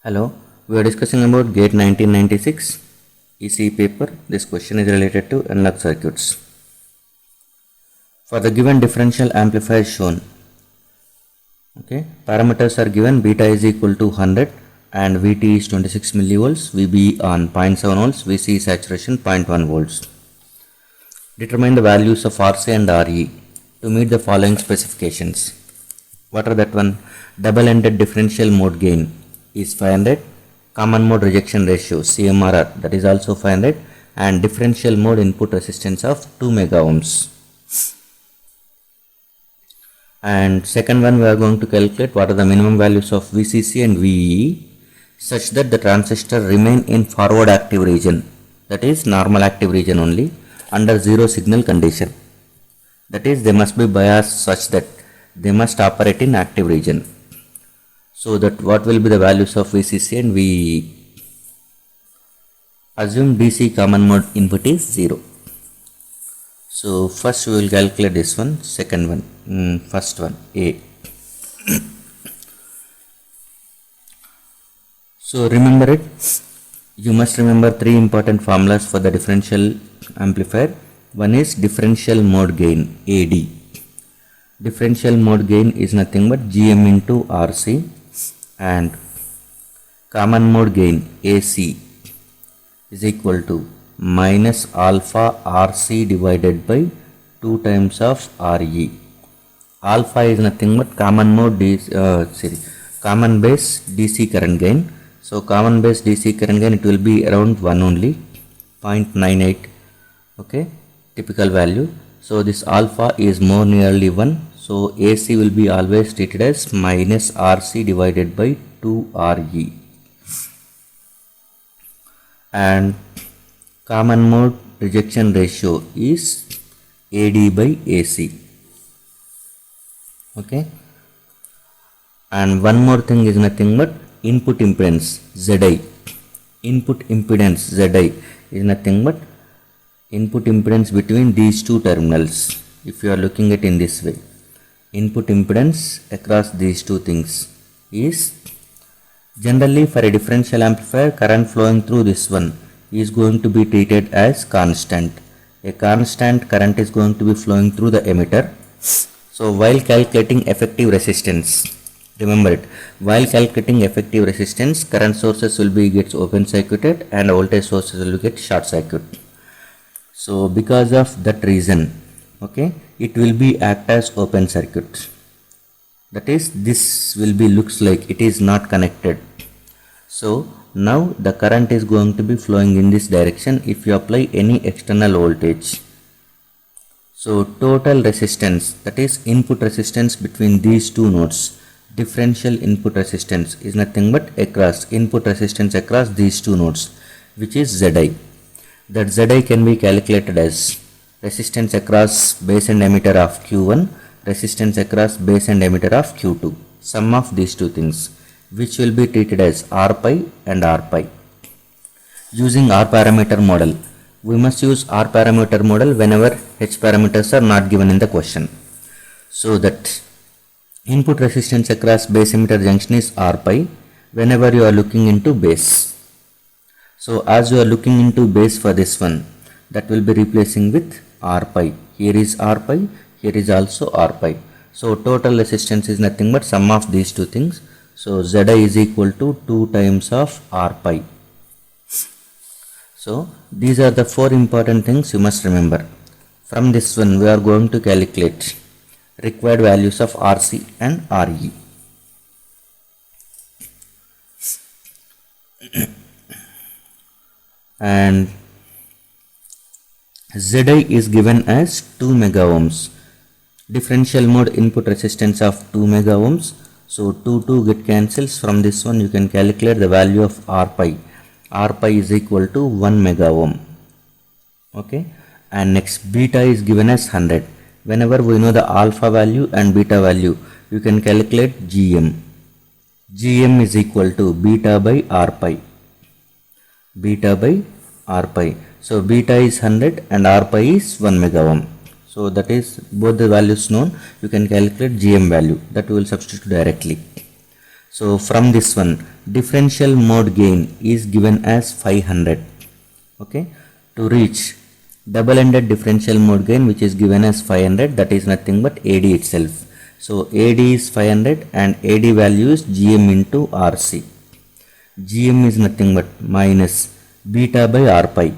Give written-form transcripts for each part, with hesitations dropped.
Hello, we are discussing about GATE 1996 ECE paper. This question is related to analog circuits. For the given differential amplifier shown, parameters are given: beta is equal to 100 and Vt is 26 millivolts, Vb on 0.7 volts, Vc saturation 0.1 volts. Determine the values of Rc and Re to meet the following specifications. What are that one? Double-ended differential mode gain is 500, common mode rejection ratio CMRR, that is also 500, and differential mode input resistance of 2 mega ohms. And second one, we are going to calculate what are the minimum values of VCC and VEE such that the transistor remain in forward active region, that is normal active region only, under zero signal condition. That is, they must be biased such that they must operate in active region. So that what will be the values of VCC and VEE? Assume DC common mode input is 0. So first we will calculate this one, second one, first one A. So remember it, you must remember three important formulas for the differential amplifier. One is differential mode gain, AD. Differential mode gain is nothing but GM into RC, and common mode gain AC is equal to minus alpha RC divided by 2 times of RE. Alpha is nothing but common base DC current gain. So common base DC current gain, it will be around 1 only, 0.98, okay, typical value. So this alpha is more nearly 1. So AC will be always treated as minus RC divided by 2RE. And common mode rejection ratio is AD by AC. Okay. And one more thing is nothing but input impedance ZI. Input impedance ZI is nothing but input impedance between these two terminals. If you are looking at in this way, input impedance across these two things is generally, for a differential amplifier, current flowing through this one is going to be treated as constant. A constant current is going to be flowing through the emitter. So while calculating effective resistance, remember it, while calculating effective resistance, current sources will be gets open circuited and voltage sources will get short circuit. So because of that reason, okay, it will be act as open circuit. That is, this will be looks like it is not connected. So now the current is going to be flowing in this direction if you apply any external voltage. So total resistance, that is input resistance between these two nodes, differential input resistance is nothing but across input resistance across these two nodes, which is ZI. That ZI can be calculated as resistance across base and emitter of Q1, resistance across base and emitter of Q2, sum of these two things, which will be treated as R pi and R pi. Using R parameter model, we must use R parameter model whenever H parameters are not given in the question. So that input resistance across base emitter junction is R pi whenever you are looking into base. So as you are looking into base for this one, that will be replacing with R pi. Here is R pi, here is also R pi. So total resistance is nothing but sum of these two things. So Zi is equal to 2 times of R pi. So these are the four important things you must remember. From this one, we are going to calculate required values of RC and RE. And Zi is given as 2 mega ohms. Differential mode input resistance of 2 mega ohms. So 2 get cancels. From this one you can calculate the value of R pi. R pi is equal to 1 mega ohm. Okay. And next beta is given as 100. Whenever we know the alpha value and beta value, you can calculate GM. GM is equal to beta by R pi. Beta by R pi. So beta is 100 and R pi is 1 mega ohm. So that is both the values known. You can calculate GM value, that we will substitute directly. So from this one, differential mode gain is given as 500. Okay, to reach double-ended differential mode gain, which is given as 500, that is nothing but AD itself. So AD is 500 and AD value is GM into RC. GM is nothing but minus beta by R pi,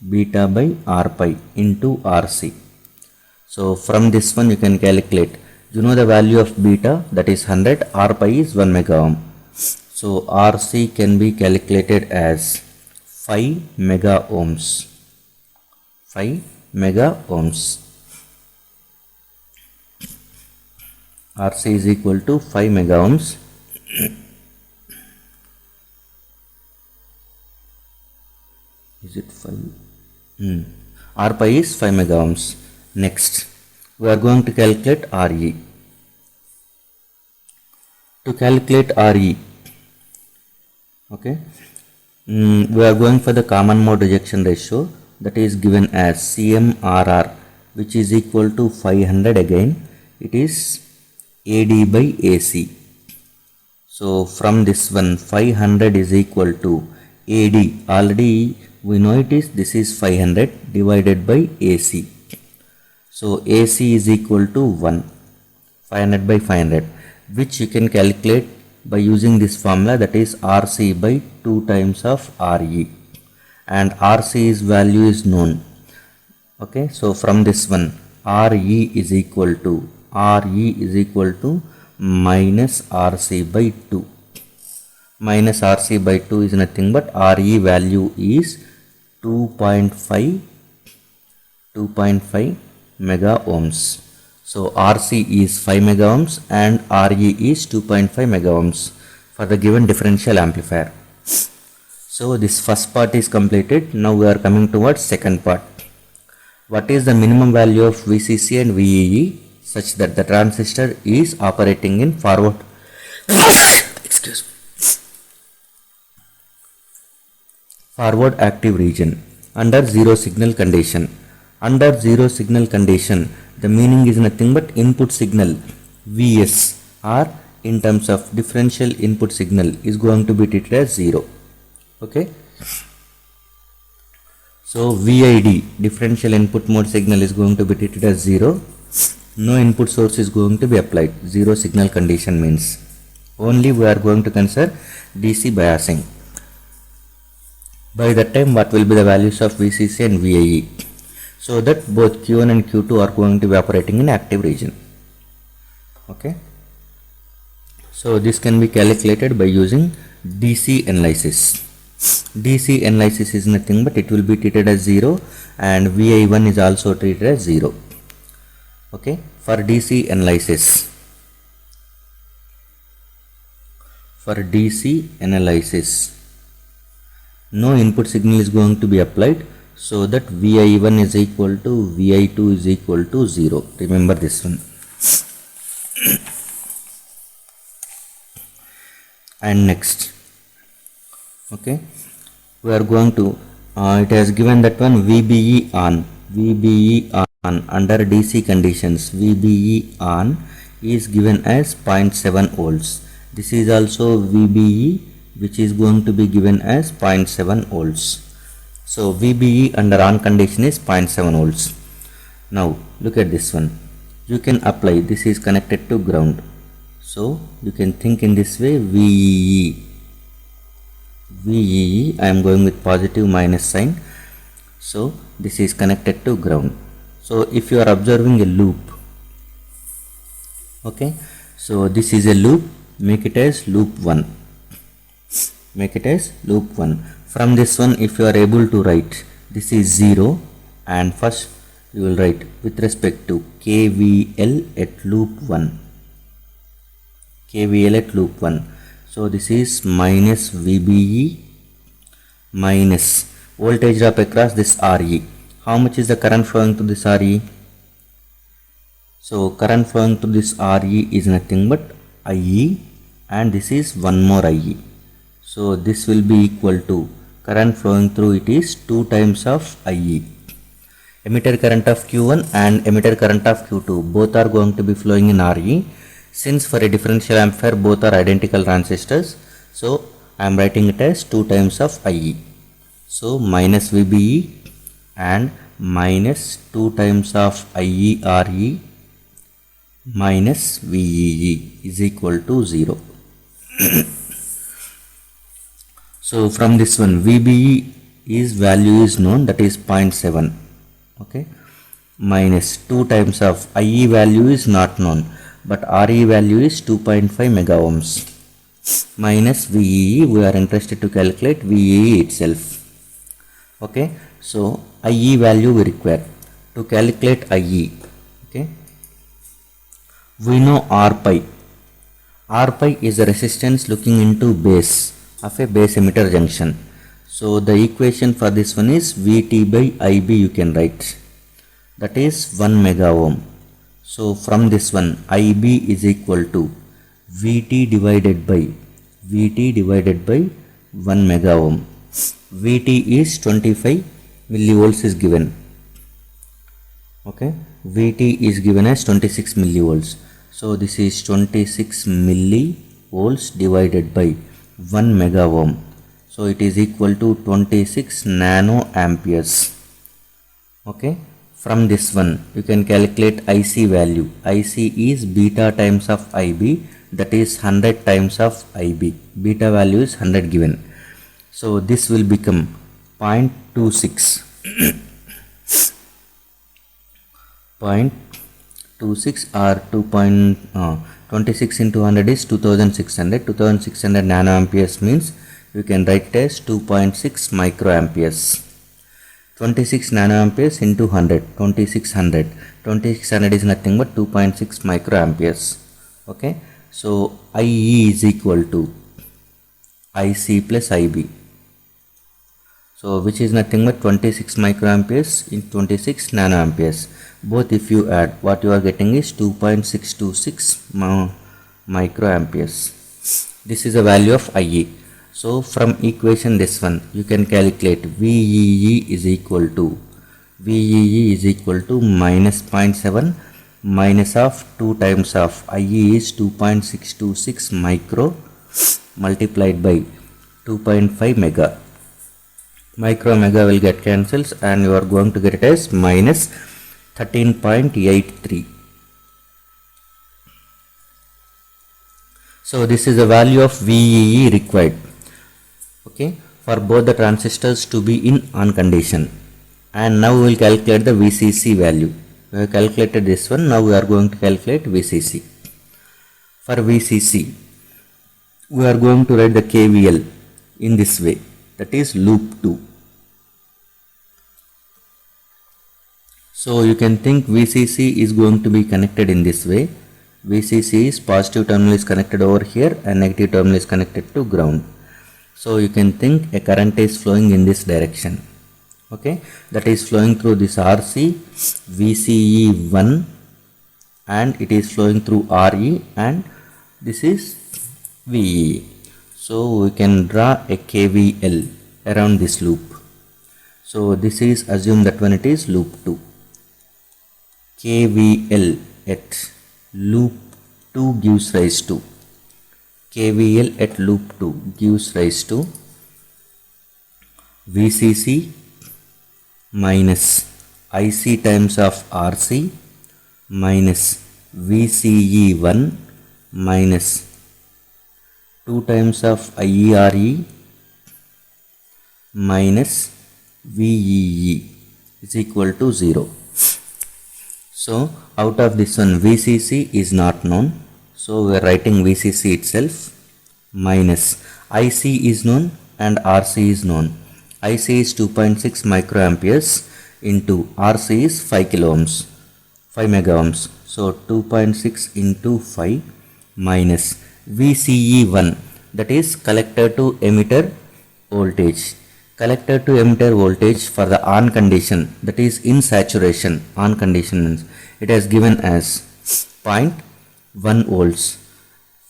beta by R pi into RC. So from this one you can calculate, you know the value of beta, that is 100, R pi is 1 mega ohm. So RC can be calculated as 5 mega ohms. 5 mega ohms. RC is equal to 5 mega ohms. Is it 5? R pi is 5 mega ohms. Next, we are going to calculate RE. To calculate RE, okay, we are going for the common mode rejection ratio, that is given as CMRR, which is equal to 500 again. It is AD by AC. So from this one, 500 is equal to AD. Already we know it is, this is 500 divided by AC. So AC is equal to 1, 500 by 500, which you can calculate by using this formula, that is RC by 2 times of RE, and RC's value is known. Okay, so from this one, RE is equal to minus RC by 2. Minus RC by 2 is nothing but RE value is 2.5 mega ohms. So RC is 5 mega ohms and RE is 2.5 mega ohms for the given differential amplifier. So this first part is completed. Now we are coming towards second part. What is the minimum value of VCC and VEE such that the transistor is operating in forward excuse me, forward active region under zero signal condition. Under zero signal condition, the meaning is nothing but input signal Vs, or in terms of differential input signal, is going to be treated as 0. Okay. So VID, differential input mode signal, is going to be treated as 0. No input source is going to be applied. Zero signal condition means only we are going to consider DC biasing. By that time, what will be the values of VCC and VIE? So that both Q1 and Q2 are going to be operating in active region. Okay. So this can be calculated by using DC analysis. DC analysis is nothing but it will be treated as 0 and VI1 is also treated as 0. Okay. For DC analysis, no input signal is going to be applied, so that VI1 is equal to VI2 is equal to 0. Remember this one. And next, okay, we are going to it has given that one VBE on under DC conditions. VBE on is given as 0.7 volts. This is also VBE, which is going to be given as 0.7 volts. So VBE under on condition is 0.7 volts. Now look at this one. You can apply, this is connected to ground. So you can think in this way, VEE, I am going with positive minus sign. So this is connected to ground. So if you are observing a loop, okay, so this is a loop, make it as loop 1. Make it as loop 1. From this one, if you are able to write, this is 0, and first you will write with respect to KVL at loop 1. KVL at loop 1. So this is minus VBE minus voltage drop across this RE. How much is the current flowing to this RE? So current flowing to this RE is nothing but IE, and this is one more IE. So this will be equal to, current flowing through it is 2 times of IE. Emitter current of Q1 and emitter current of Q2 both are going to be flowing in RE. Since for a differential amplifier both are identical transistors, so I am writing it as 2 times of IE. So minus VBE and minus 2 times of IERE minus VEE is equal to 0. So from this one, VBE is value is known, that is 0.7. Okay, minus 2 times of IE value is not known, but RE value is 2.5 mega ohms, minus VEE, we are interested to calculate VEE itself. Okay, so IE value we require to calculate IE. Okay, we know R pi. R pi is the resistance looking into base of a base emitter junction. So the equation for this one is VT by IB, you can write, that is 1 mega ohm. So from this one, IB is equal to VT divided by 1 mega ohm. VT is 25 millivolts is given. Okay, VT is given as 26 millivolts. So this is 26 millivolts divided by 1 mega ohm. So it is equal to 26 nano amperes. Okay, from this one you can calculate IC value. IC is beta times of IB, that is 100 times of IB. Beta value is 100 given. So this will become 0.26. 0.26 or 2.26 into 100 is 2600. 2600 nanoamperes means you can write it as 2.6 microamperes. 26 nanoamperes into 100, 2600. 2600 is nothing but 2.6 microamperes. Okay, so IE is equal to IC plus IB. So which is nothing but 26 microamperes in 26 nanoamperes. Both if you add, what you are getting is 2.626 microamperes. This is the value of IE. So from equation this one you can calculate VEE is equal to minus 0.7 minus of 2 times of IE is 2.626 micro multiplied by 2.5 mega. Micro mega will get cancels and you are going to get it as minus 13.83. So this is the value of VEE required, okay, for both the transistors to be in on condition. And now we will calculate the VCC value. We have calculated this one, now we are going to calculate VCC. For VCC we are going to write the KVL in this way, that is loop 2. So you can think VCC is going to be connected in this way. VCC is positive terminal is connected over here and negative terminal is connected to ground. So you can think a current is flowing in this direction. Okay, that is flowing through this RC, VCE1, and it is flowing through RE, and this is VE. So we can draw a KVL around this loop. So this is, assume that when it is loop 2. KVL at loop 2 gives rise to, KVL at loop 2 gives rise to VCC minus IC times of RC minus VCE1 minus 2 times of IERE minus VEE is equal to 0. So out of this one VCC is not known, so we are writing VCC itself minus IC is known and RC is known. IC is 2.6 microamperes into RC is 5 kilo ohms, 5 mega ohms. So 2.6 into 5 minus VCE1, that is collector to emitter voltage. Collector to emitter voltage for the on condition, that is in saturation. On condition means it has given as 0.1 volts.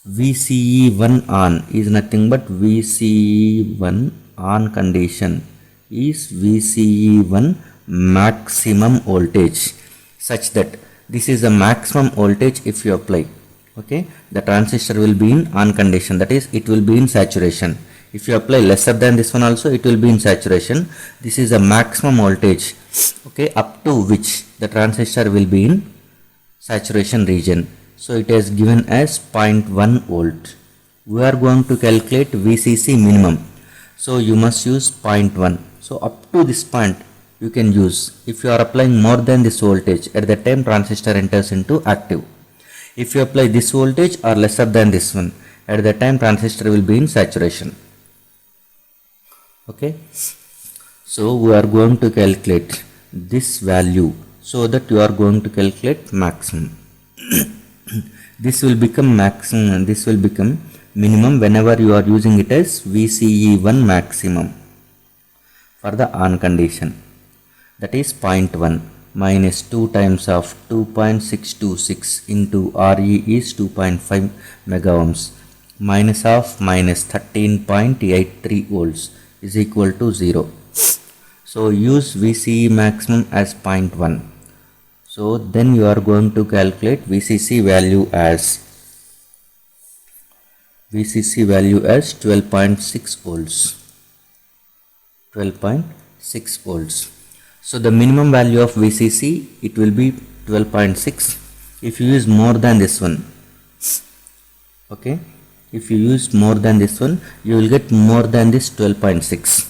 VCE1 on is nothing but VCE1 on condition is VCE1 maximum voltage, such that this is the maximum voltage if you apply. Okay, the transistor will be in on condition, that is it will be in saturation. If you apply lesser than this one also, it will be in saturation. This is the maximum voltage, okay, up to which the transistor will be in saturation region. So it is given as 0.1 volt. We are going to calculate VCC minimum, so you must use 0.1. So up to this point you can use. If you are applying more than this voltage, at that time transistor enters into active. If you apply this voltage or lesser than this one, at that time transistor will be in saturation. Okay, so we are going to calculate this value, so that you are going to calculate maximum. This will become maximum and this will become minimum whenever you are using it as VCE1 maximum for the on condition. That is 0.1 minus 2 times of 2.626 into RE is 2.5 mega ohms minus of minus 13.83 volts is equal to 0. So use VCE maximum as 0.1. So then you are going to calculate VCC value as 12.6 volts. 12.6 volts. So the minimum value of VCC, it will be 12.6. If you use more than this one, okay, if you use more than this one, you will get more than this 12.6.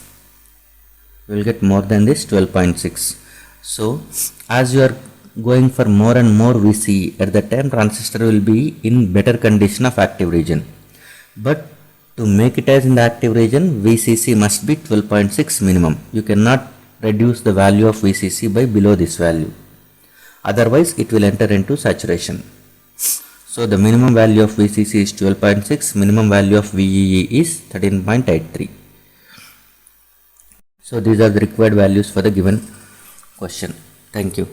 You will get more than this 12.6. So as you are going for more and more VCE, at that time transistor will be in better condition of active region. But to make it as in the active region, VCC must be 12.6 minimum. You cannot reduce the value of VCC by below this value. Otherwise it will enter into saturation. So the minimum value of VCC is 12.6, minimum value of VEE is 13.83. So these are the required values for the given question. Thank you.